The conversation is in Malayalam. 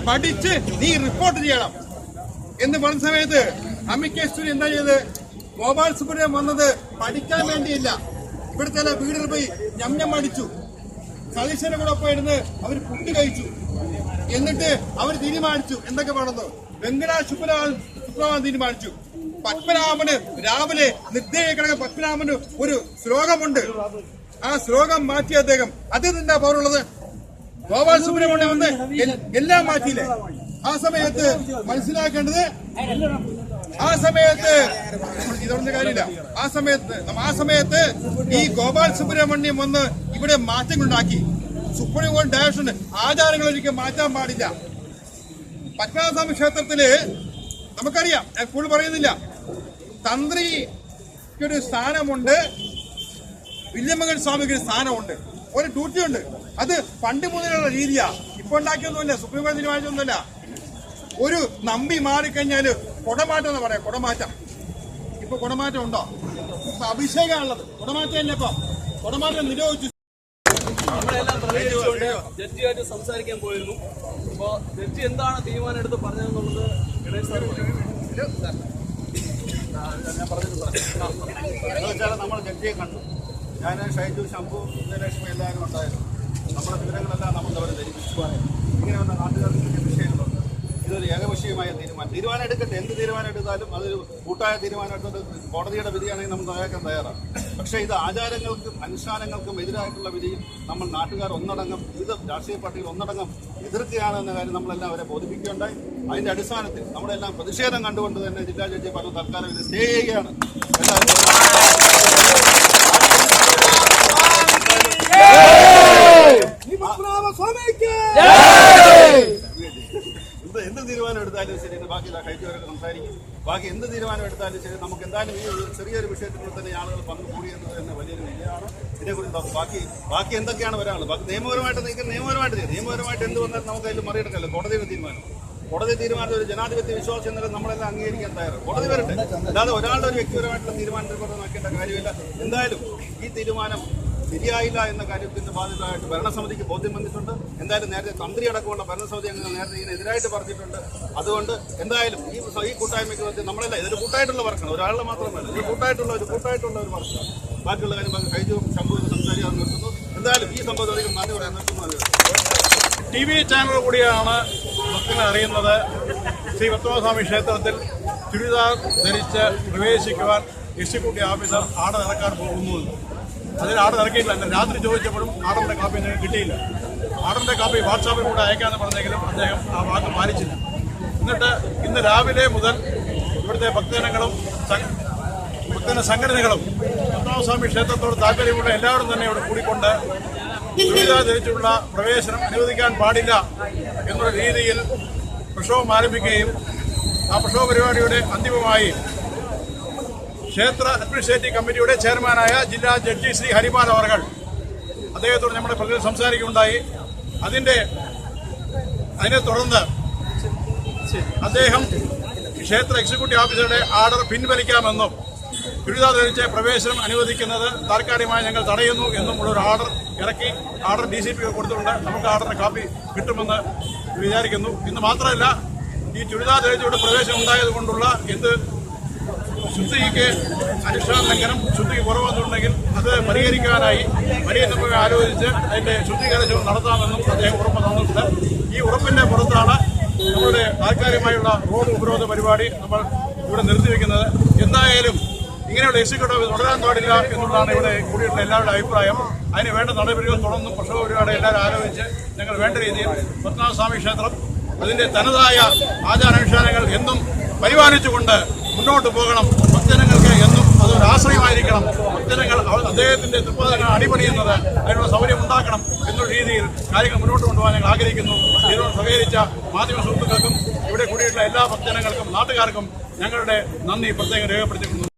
പഠിച്ച് നീ റിപ്പോർട്ട് ചെയ്യണം എന്ന് പറഞ്ഞ സമയത്ത് അമിക്കേശ്വരി എന്താ ചെയ്ത്? ഗോപാൽ സുബ്രഹ്മണ്യം വന്നത് പഠിക്കാൻ വേണ്ടിയില്ല, ഇവിടുത്തെ വീടുകൾ പോയി ഞം അടിച്ചു. സതീശന്റെ കൂടെ പോയിരുന്ന് അവർ ഫുഡ് കഴിച്ചു. എന്നിട്ട് അവർ തീരുമാനിച്ചു എന്തൊക്കെ പറയുന്നു? വെങ്കടാചല സുപ്രഭാതം തീരുമാനിച്ചു. പത്മനാഭന് രാവിലെ നിർദ്ദേശ പത്മനാഭന് ഒരു ശ്ലോകമുണ്ട്, ആ ശ്ലോകം മാറ്റി അദ്ദേഹം. അതിൽ നിന്നാ പോലുള്ളത് ഗോപാൽ സുബ്രഹ്മണ്യം വന്ന് എല്ലാം മാറ്റിയില്ലേ? ആ സമയത്ത് മനസ്സിലാക്കേണ്ടത്, ആ സമയത്ത് ഇതൊന്നും കാര്യമില്ല. ആ സമയത്ത് ഈ ഗോപാൽ സുബ്രഹ്മണ്യം വന്ന് ഇവിടെ മാറ്റങ്ങളുണ്ടാക്കി. സുപ്രീം കോടതി ഡയറക്ഷൻ ആചാരങ്ങൾ ഒരിക്കലും മാറ്റാൻ പാടില്ല. പത്മനാഭസ്വാമി ക്ഷേത്രത്തില് നമുക്കറിയാം, ഞാൻ ഫുൾ പറയുന്നില്ല, തന്ത്രിക്കൊരു സ്ഥാനമുണ്ട്, വില്യമകൻ സ്വാമിക്ക് ഒരു സ്ഥാനമുണ്ട്, ഒരു ഡ്യൂട്ടി ഉണ്ട്. അത് പണ്ട് മുതലുള്ള രീതിയാ, ഇപ്പൊ ഉണ്ടാക്കിയൊന്നുമില്ല, സുപ്രീം കോടതി തീരുമാനിച്ചൊന്നുമില്ല. ഒരു നമ്പി മാറിക്കഴിഞ്ഞാല് കുടമാറ്റം എന്ന് പറയാം, കുടമാറ്റം. ഇപ്പൊ കുടമാറ്റം ഉണ്ടോ? ഇപ്പൊ അഭിഷേകമാണുള്ളത്, കുടമാറ്റം അല്ല. ഇപ്പൊ കുടമാറ്റം നിരോധിച്ചു. നമ്മളെല്ലാം പ്രതികരിച്ചുകൊണ്ട് ജഡ്ജിയായിട്ട് സംസാരിക്കാൻ പോയിരുന്നു. അപ്പോ ജഡ്ജി എന്താണ് തീരുമാനം എടുത്ത് പറഞ്ഞതെന്നുള്ളത് ഗണേഷ് സാർ നമ്മൾ ജഡ്ജിയെ കണ്ടു. ഞാൻ ഷൈജു, ശംഭു, ലക്ഷ്മി എല്ലാവരും ഉണ്ടായിരുന്നു. നമ്മുടെ വിവരങ്ങളെല്ലാം നമ്മൾ അവരെ ധരിപ്പിച്ചു. ഇങ്ങനെ വന്ന നാട്ടുകാർക്ക് വിഷയങ്ങളുണ്ട്. ഇതൊരു ഏകപക്ഷീയമായ തീരുമാനം എടുക്കട്ടെ. എന്ത് തീരുമാനം എടുത്താലും അതൊരു കൂട്ടായ തീരുമാനം എടുത്തിട്ട് കോടതിയുടെ വിധിയാണെങ്കിൽ നമ്മൾ നിലനിൽക്കാൻ തയ്യാറാണ്. പക്ഷേ ഇത് ആചാരങ്ങൾക്കും അനുഷ്ഠാനങ്ങൾക്കും എതിരായിട്ടുള്ള വിധിയും നമ്മൾ നാട്ടുകാർ ഒന്നടങ്കം, വിവിധ രാഷ്ട്രീയ പാർട്ടികൾ ഒന്നടങ്കം എതിർക്കുകയാണ് എന്ന കാര്യം നമ്മളെല്ലാം അവരെ ബോധിപ്പിക്കുകയുണ്ടായി. അതിന്റെ അടിസ്ഥാനത്തിൽ നമ്മളെല്ലാം പ്രതിഷേധം കണ്ടുകൊണ്ട് തന്നെ ജില്ലാ ജഡ്ജി പറഞ്ഞു തൽക്കാലം ഇത് സ്റ്റേ ചെയ്യുകയാണ്. എന്ത് തീരുമാനം എടുത്താലും ശരി, ബാക്കി കഴിച്ചവരൊക്കെ സംസാരിക്കും. ബാക്കി എന്ത് തീരുമാനം എടുത്താലും ശരി, നമുക്ക് എന്തായാലും ഈ ഒരു ചെറിയൊരു വിഷയത്തിൽ തന്നെ ആളുകൾ പങ്കുകൂടിയെന്നത് തന്നെ വലിയൊരു വിജയമാണ്. ഇതിനെക്കുറിച്ച് ബാക്കി എന്തൊക്കെയാണ് വരാനുള്ളത്? ബാക്കി നിയമപരമായിട്ട് നിയമപരമായിട്ട് എന്ത് വന്നാലും നമുക്ക് അതിൽ മറികടക്കല്ലോ. കോടതിയുടെ തീരുമാനം ഒരു ജനാധിപത്യ വിശ്വാസം എന്നാലും നമ്മളെല്ലാം അംഗീകരിക്കാൻ തയ്യാറാണ്. കോടതി വരട്ടെ, അല്ലാതെ ഒരാളുടെ ഒരു വ്യക്തിപരമായിട്ടുള്ള തീരുമാനത്തിൽ നോക്കേണ്ട കാര്യമില്ല. എന്തായാലും ഈ തീരുമാനം ശരിയായില്ല എന്ന കാര്യത്തിന്റെ ബാധ്യതയായിട്ട് ഭരണസമിതിക്ക് ബോധ്യം വന്നിട്ടുണ്ട്. എന്തായാലും നേരത്തെ തന്ത്രി അടക്കമുള്ള ഭരണസമിതി അംഗങ്ങൾ നേരത്തെ ഇതിനെതിരായിട്ട് പറഞ്ഞിട്ടുണ്ട്. അതുകൊണ്ട് എന്തായാലും ഈ കൂട്ടായ്മയ്ക്ക് വേണ്ടി നമ്മളെല്ലാം ഇതൊരു കൂട്ടായിട്ടുള്ള വർക്കാണ്, ഒരാളുടെ മാത്രമല്ല, ഇത് കൂട്ടായിട്ടുള്ള ഒരു വർക്കാണ്. ബാക്കിയുള്ള കാര്യം കഴിഞ്ഞു ശംഭു സംസാരിക്കാൻ നിർത്തുന്നു. എന്തായാലും ഈ സംഭവത്തിൽ നന്ദി പറയാൻ നിർത്തുന്നത്. TV ചാനൽ കൂടിയാണ് ഭക്തനെ അറിയുന്നത്. ശ്രീ പത്മനാഭസ്വാമി ക്ഷേത്രത്തിൽ ചുരിദാർ ധരിച്ച് പ്രവേശിക്കുവാൻ എക്സിക്യൂട്ടീവ് ഓഫീസർ ആർഡർ ഇറക്കാൻ പോകുന്നു. അതിന് ആർഡർ ഇറക്കിയിട്ടില്ല. രാത്രി ചോദിച്ചപ്പോഴും ആർഡറിന്റെ കാപ്പി കിട്ടിയില്ല. ആർഡറിന്റെ കാപ്പി വാട്സാപ്പിൽ കൂടെ അയക്കാമെന്ന് പറഞ്ഞെങ്കിലും അദ്ദേഹം ആ വാക്ക് പാലിച്ചില്ല. എന്നിട്ട് ഇന്ന് രാവിലെ മുതൽ ഇവിടുത്തെ ഭക്തജനങ്ങളും ഭക്തജന സംഘടനകളും പത്മനാഭസ്വാമി ക്ഷേത്രത്തോട് താല്പര്യമുള്ള എല്ലാവരും തന്നെ ഇവിടെ കൂടിക്കൊണ്ട് ചുരിദാർ ധരിച്ചുള്ള പ്രവേശനം അനുവദിക്കാൻ പാടില്ല എന്നുള്ള രീതിയിൽ പ്രക്ഷോഭം ആരംഭിക്കുകയും ആ പ്രക്ഷോഭ പരിപാടിയുടെ അന്തിമമായി ക്ഷേത്ര അഡ്മിനിസ്ട്രേറ്റീവ് കമ്മിറ്റിയുടെ ചെയർമാനായ ജില്ലാ ജഡ്ജി ശ്രീ ഹരിപാൽ അവർകൾ അദ്ദേഹത്തോട് നമ്മുടെ പ്രതിനിധി സംസാരിക്കുകയുണ്ടായി. അതിനെ തുടർന്ന് അദ്ദേഹം ക്ഷേത്ര എക്സിക്യൂട്ടീവ് ഓഫീസറുടെ ആർഡർ പിൻവലിക്കാമെന്നും ചുരിദാർ ധരിച്ച് പ്രവേശനം അനുവദിക്കുന്നത് താൽക്കാലികമായി ഞങ്ങൾ തടയുന്നു എന്നും ഉള്ള ഒരു ആർഡർ ഇറക്കി. ആർഡർ DCP കൊടുത്തുകൊണ്ട് നമുക്ക് ആർഡറിന്റെ കാപ്പി കിട്ടുമെന്ന് വിചാരിക്കുന്നു. ഇന്ന് മാത്രമല്ല, ഈ ചുരിദാർ ധരിച്ചുകൊണ്ട് പ്രവേശനം ഉണ്ടായതുകൊണ്ടുള്ള എന്ത് ശുദ്ധിക്ക് അനുഷ്ഠാന ലംഘനം, ശുദ്ധിക്ക് കുറവെന്നുണ്ടെങ്കിൽ അത് പരിഹരിക്കാനായി വലിയ തുക ആലോചിച്ച് അതിന്റെ ശുദ്ധീകരണം നടത്താമെന്നും അദ്ദേഹം ഉറപ്പ് തന്നിട്ടുണ്ട്. ഈ ഉറപ്പിന്റെ പുറത്താണ് നമ്മുടെ താൽക്കാലികമായുള്ള റോഡ് ഉപരോധ പരിപാടി നമ്മൾ ഇവിടെ നിർത്തിവെക്കുന്നത്. എന്തായാലും ഇങ്ങനെയുള്ള എക്സിക്യൂട്ടീവ് തുടരാൻ പാടില്ല എന്നുള്ളതാണ് ഇവിടെ കൂടിയുള്ള എല്ലാവരുടെ അഭിപ്രായം. അതിന് വേണ്ട നടപടികൾ തുടർന്നും പ്രക്ഷോഭ പരിപാടി എല്ലാവരും ആലോചിച്ച് ഞങ്ങൾ വേണ്ട രീതിയിൽ പത്മനാഭസ്വാമി ക്ഷേത്രം അതിന്റെ തനതായ ആചാരാനുഷ്ഠാനങ്ങൾ എന്നും പരിപാലിച്ചുകൊണ്ട് മുന്നോട്ട് പോകണം. ഭക്തജനങ്ങൾക്ക് എന്നും അതൊരു ആശ്രയമായിരിക്കണം. ഭക്തജനങ്ങൾ അദ്ദേഹത്തിന്റെ തൃപ്പാദങ്ങൾ അടിപണിയുന്നത് അതിനുള്ള സൗകര്യം ഉണ്ടാക്കണം എന്നുള്ള രീതിയിൽ കാര്യങ്ങൾ മുന്നോട്ട് കൊണ്ടുപോകാൻ ഞങ്ങൾ ആഗ്രഹിക്കുന്നു. ഇതിനോട് സഹകരിച്ച മാധ്യമ സുഹൃത്തുക്കൾക്കും ഇവിടെ കൂടിയിട്ടുള്ള എല്ലാ ഭക്തജനങ്ങൾക്കും നാട്ടുകാർക്കും ഞങ്ങളുടെ നന്ദി പ്രത്യേകം രേഖപ്പെടുത്തിക്കുന്നു.